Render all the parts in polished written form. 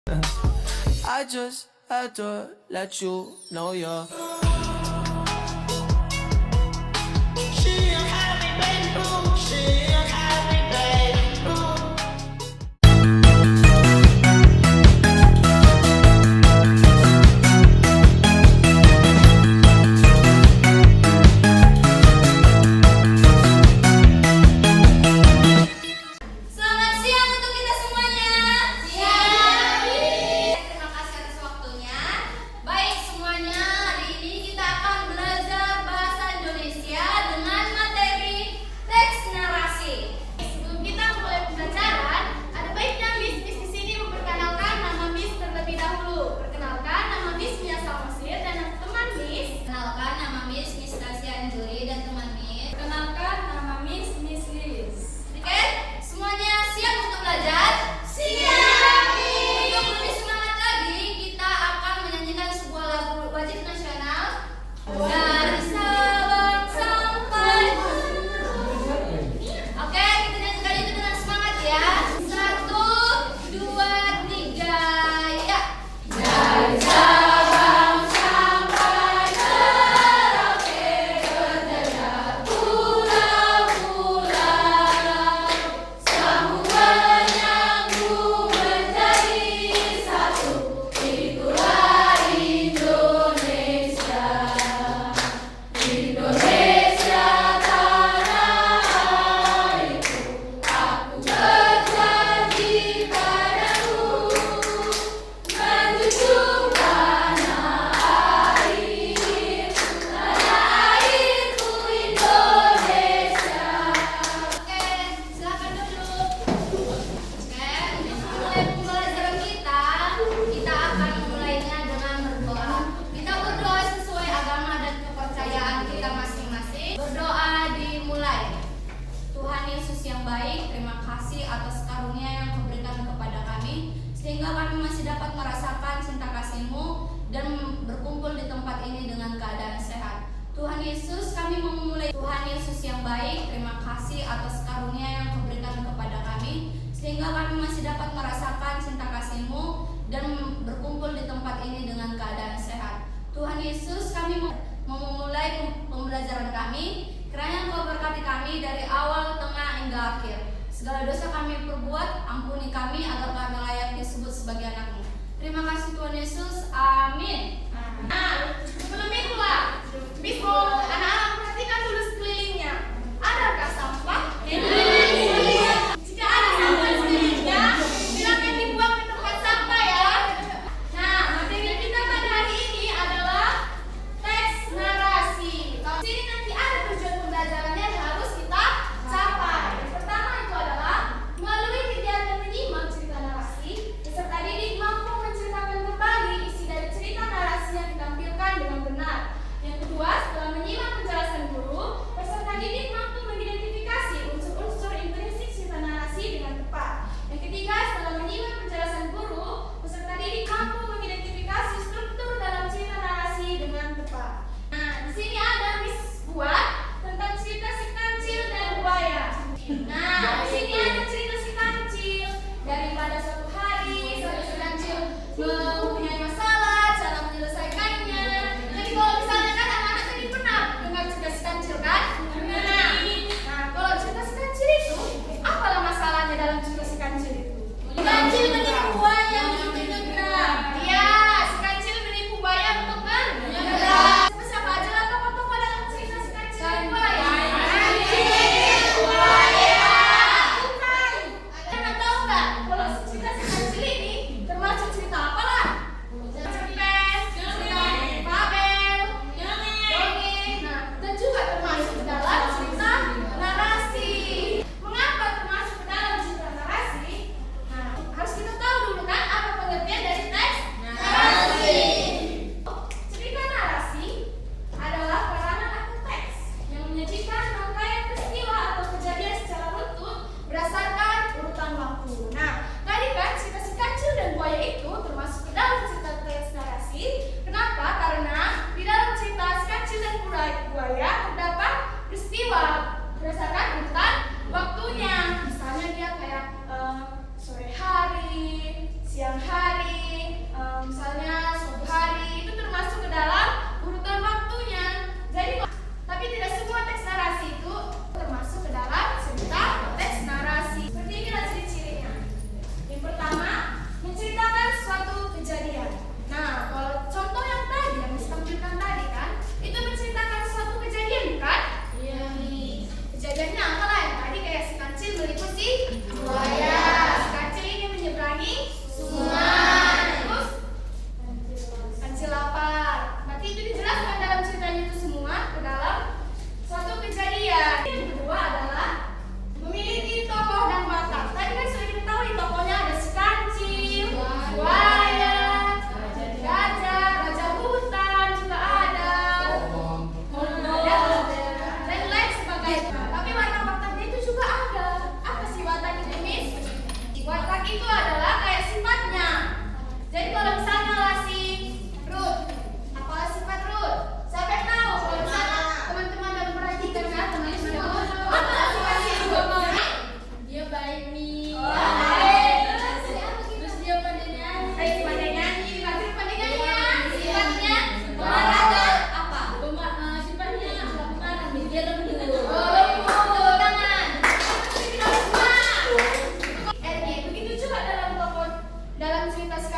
I just had to let you know you're Selamat siang untuk kita semuanya. Siang. Terima kasih atas waktunya. Baik semuanya, hari ini kita akan belajar bahasa Indonesia dengan materi teks narasi. Sebelum kita mulai pembelajaran, ada baiknya Miss di sini memperkenalkan nama Miss terlebih dahulu. Perkenalkan, nama Miss Mia Salmasir dan teman Miss. Kenalkan, nama Miss Tasya Anjuli dan teman Miss. Kenalkan, nama Miss Lilis. Oke, semuanya siap untuk belajar? Siap! Untuk lebih semangat lagi, kita akan menyanyikan sebuah lagu wajib nasional. Dari Sabang sampai Oke, kita nyanyikan itu dengan semangat ya. 1, 2, 3, ya. Dari Sabang sampai Merauke, berjajah pulau-pulau, semua menyambung menjadi satu. Itulah Indonesia. Indonesia tanah airku, aku berjanji padamu, menjunjung tanah airku Indonesia. Oke, silakan duduk. Oke, untuk mulai pembelajaran kita akan memulainya dengan berdoa. Kita berdoa sesuai agama dan kepercayaan kita masing-masing. Berdoa dimulai. Tuhan Yesus yang baik, terima kasih atas karunia yang Kau berikan kepada kami, sehingga kami masih dapat merasakan cinta kasih-Mu dan berkumpul di tempat ini dengan keadaan sehat. Tuhan Yesus, kami memulai. Tuhan Yesus yang baik, terima kasih atas karunia yang Kau berikan kepada kami, sehingga kami masih dapat merasakan cinta kasih-Mu dan berkumpul di tempat ini dengan keadaan sehat. Tuhan Yesus, kami mau memulai pembelajaran kami. Kiranya Engkau berkati kami dari awal, tengah, hingga akhir. Segala dosa kami perbuat, ampuni kami agar kami layak disebut sebagai anak-Mu. Terima kasih Tuhan Yesus. Amin. Nah, sebelum itulah, Miss mau anak-anak perhatikan dulu sekelilingnya. Adakah sampah? Jika ada sampah di sekelilingnya, silakan dibuang ke tempat sampah ya. Nah, materi kita pada hari ini adalah teks narasi. Kalau sini nanti ada tujuan pembelajarannya yang harus kita capai. Yang pertama itu adalah melalui kegiatan menyimak cerita narasi, peserta didik mampu menceritakan kembali isi dari cerita narasi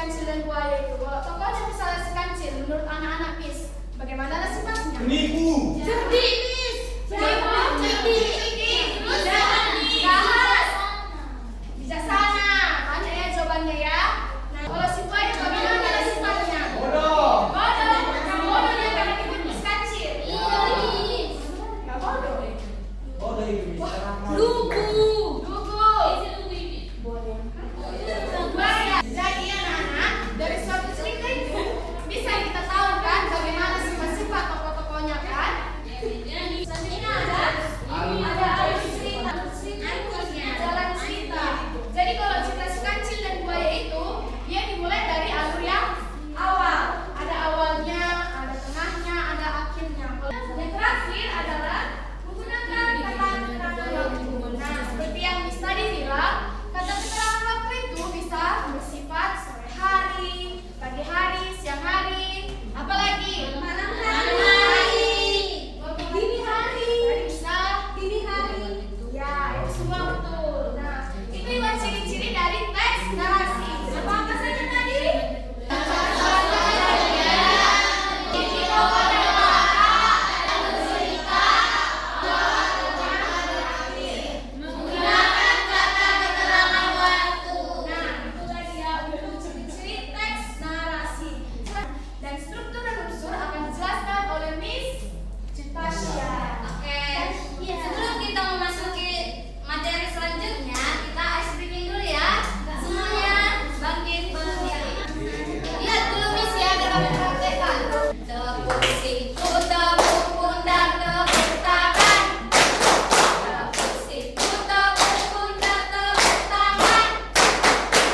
kancil dan buaya itu. Kalau tokohnya misalnya si kancil, menurut anak-anak Miss, bagaimana sifatnya? Penipu. Cerdik, Miss. Cerdik. Jahat. Bijaksana. Banyak ya jawabannya ya. Nah, kalau si buaya bagaimana sifatnya? Bodoh. Bodoh. Bodoh dia karena ikut Miss kancil. Nggak bodoh. Bodoh itu bisa. Lugu. Buaya. Jadi anak-anak, dari suatu cerita itu bisa kita tahu kan bagaimana sifat-sifat tokoh-tokohnya kan? Selanjutnya ada alur cerita. Jalan cerita. Jadi kalau cerita si kancil dan buaya itu dia dimulai dari alur yang awal. Ada awalnya, ada tengahnya, ada akhirnya. Yang terakhir adalah menggunakan kata-kata waktu. Nah, seperti yang Miss tadi bilang, kata keterangan waktu itu bisa bersifat sore hari, pagi hari, siang hari, apalagi malam hari, dini hari, bisa dini hari. Ya, itu semua betul. Nah, itu juga ciri-ciri dari teks narasi. Apa saja tadi? Dan struktur dan unsur akan dijelaskan oleh Miss Tasya. Oke, sebelum kita memasuki materi selanjutnya, kita ice breaking dulu ya. Semuanya bangkit berdiri. Lihat dulu Miss ya, biar kami praktekkan. Tepuk siku, tepuk pundak, tepuk tangan. Tepuk siku, tepuk pundak, tepuk tangan.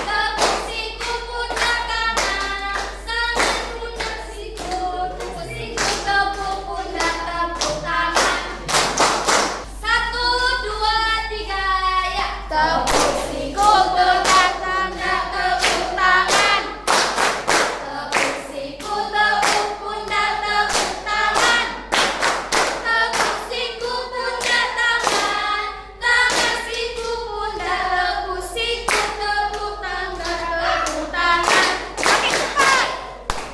Tepuk siku, pundak kanan. Tangan pundak siku. Tepuk siku, tepuk pundak, tepuk tangan. 1, 2, 3, ya. Tepuk siku, pundak, pundak, tepuk tangan. Tepuk siku, tepuk pundak, tepuk tangan. Tepuk siku, pundak, tangan. Tangan siku, pundak, tepuk siku, tepuk tangan, tepuk tangan. Oke, cepat.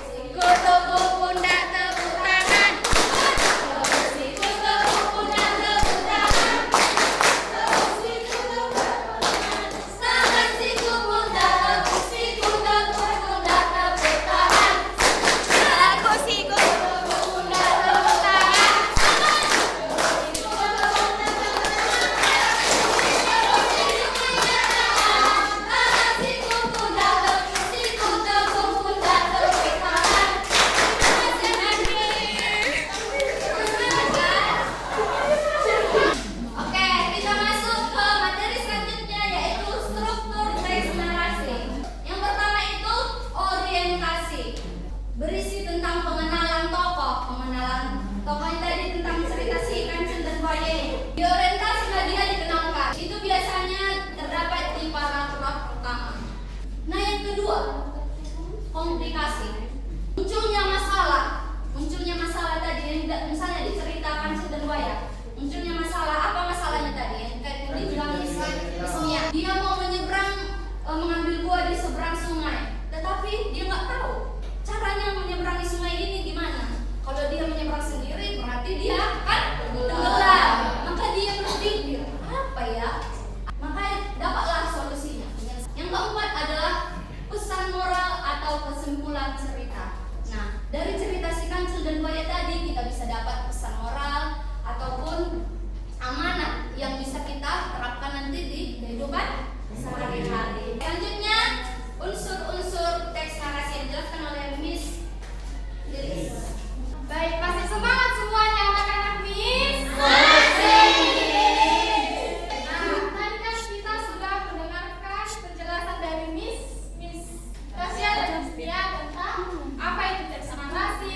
Siku, tepuk pundak, tepuk tangan. Tepuk siku, tepuk pundak, tepuk tangan. Tepuk siku, tepuk tangan. Tangan siku, pundak, tepuk siku, tepuk pundak, tepuk tangan. Tepuk siku, tepuk pundak, tepuk tangan. Tangan siku, pundak, tepuk siku, tepuk pundak, tepuk tangan. Oke, kita masuk ke materi selanjutnya yaitu struktur teks narasi. Yang pertama itu orientasi. Berisi tentang pengenalan tokoh. Pengenalan tokohnya tadi tentang cerita si kancil dan buaya ini. Di orientasi dia dikenalkan. Itu biasanya terdapat di paragraf pertama. Nah, yang kedua, komplikasi. Munculnya masalah. Munculnya masalah tadi yang misalnya diceritakan kancil dan buaya. Munculnya masalah, apa masalahnya tadi? Yang kayak dibilang misalnya dia mau menyeberang, mengambil buah di seberang sungai, tetapi dia nggak tahu caranya menyeberangi sungai ini gimana. Kalau dia menyeberang sendiri, berarti dia akan tenggelam. Maka dia berpikir, apa ya? Makanya dapatlah solusinya. Yang keempat adalah pesan moral atau kesimpulan cerita. Nah, dari cerita si kancil dan buaya tadi kita bisa dapat pesan moral ataupun amanat yang bisa kita terapkan nanti di kehidupan sehari-hari. Selanjutnya, unsur-unsur teks narasi yang dijelaskan oleh Miss Lilis. Baik, masih semangat semuanya anak-anak Miss? Nah, tadi kan kita sudah mendengarkan penjelasan dari Miss Tasya dan Miss Tia tentang apa itu teks narasi,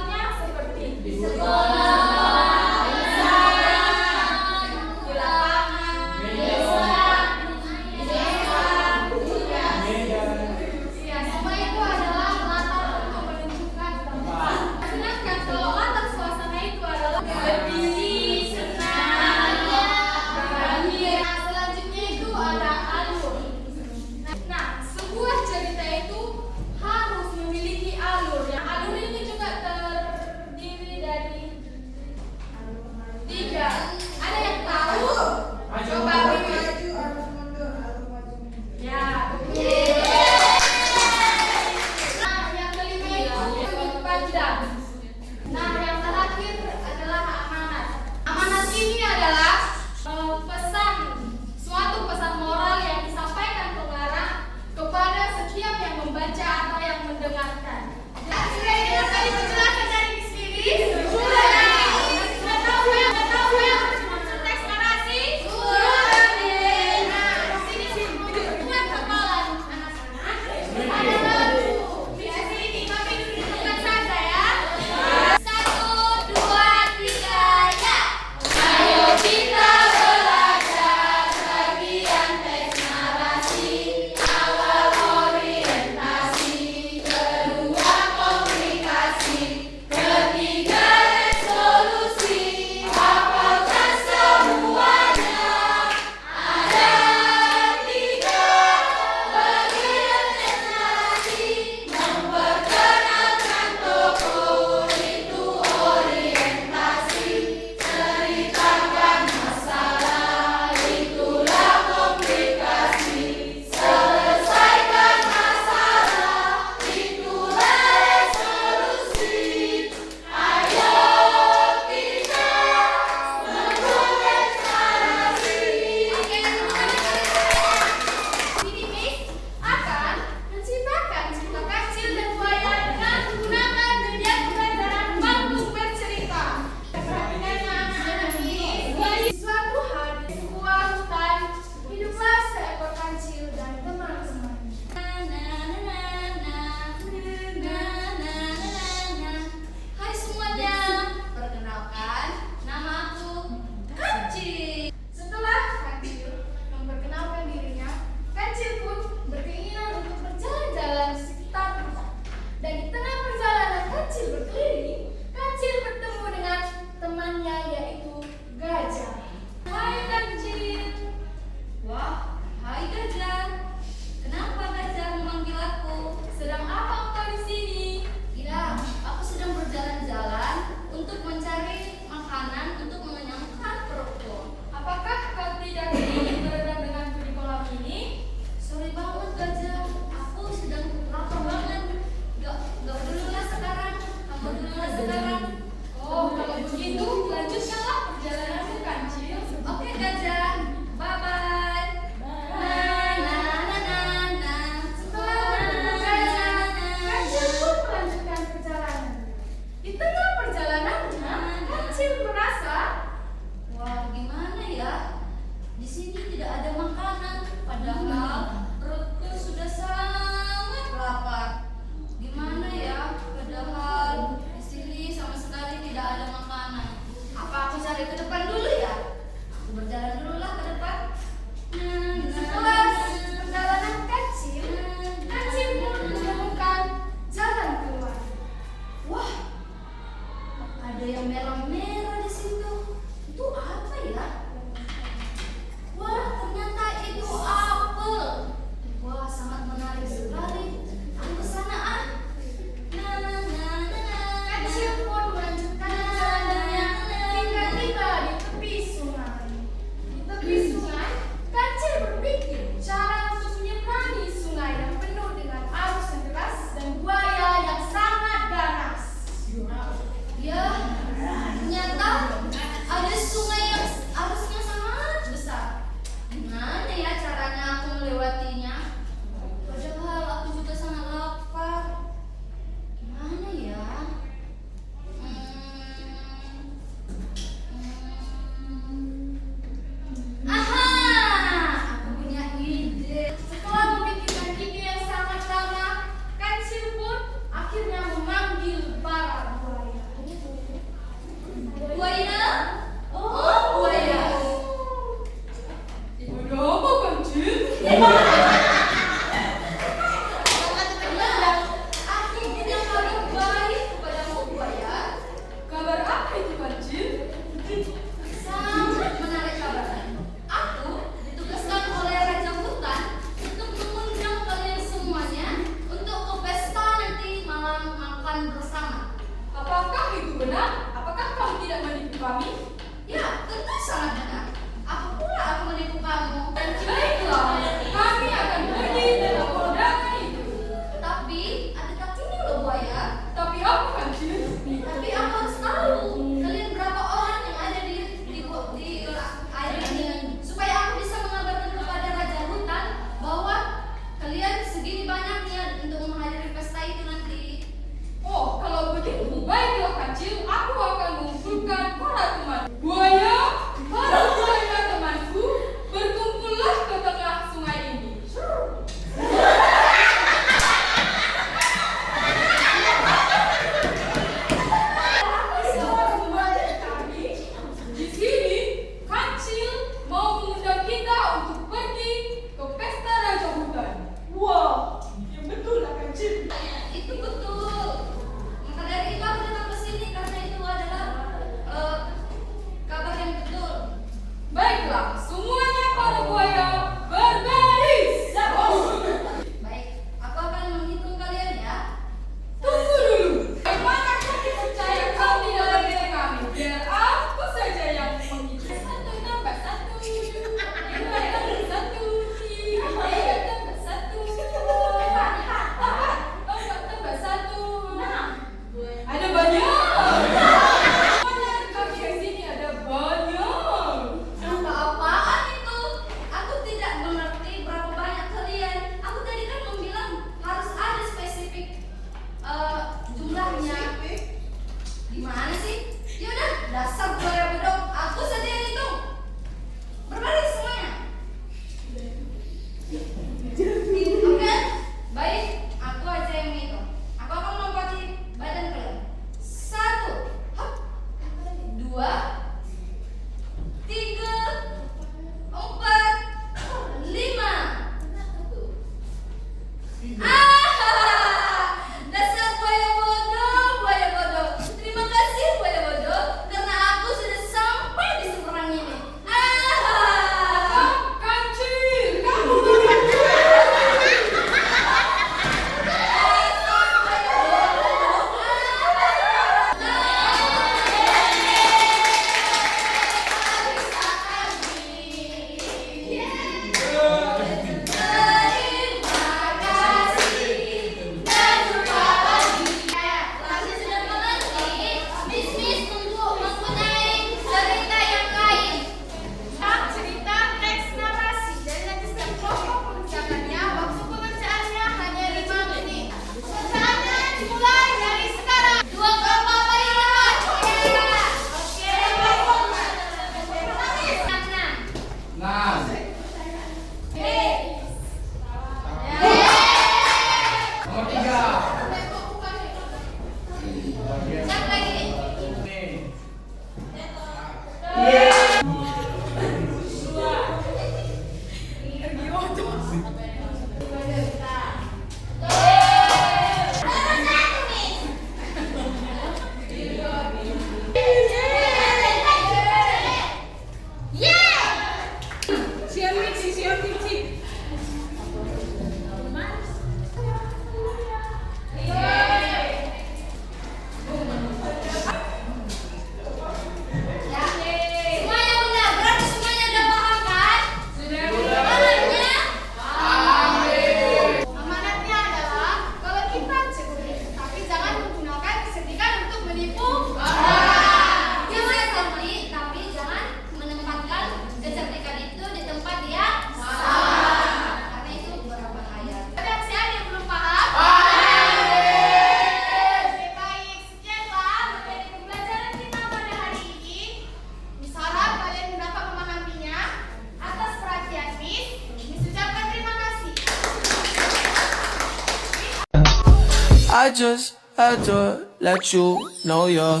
I just had to let you know you're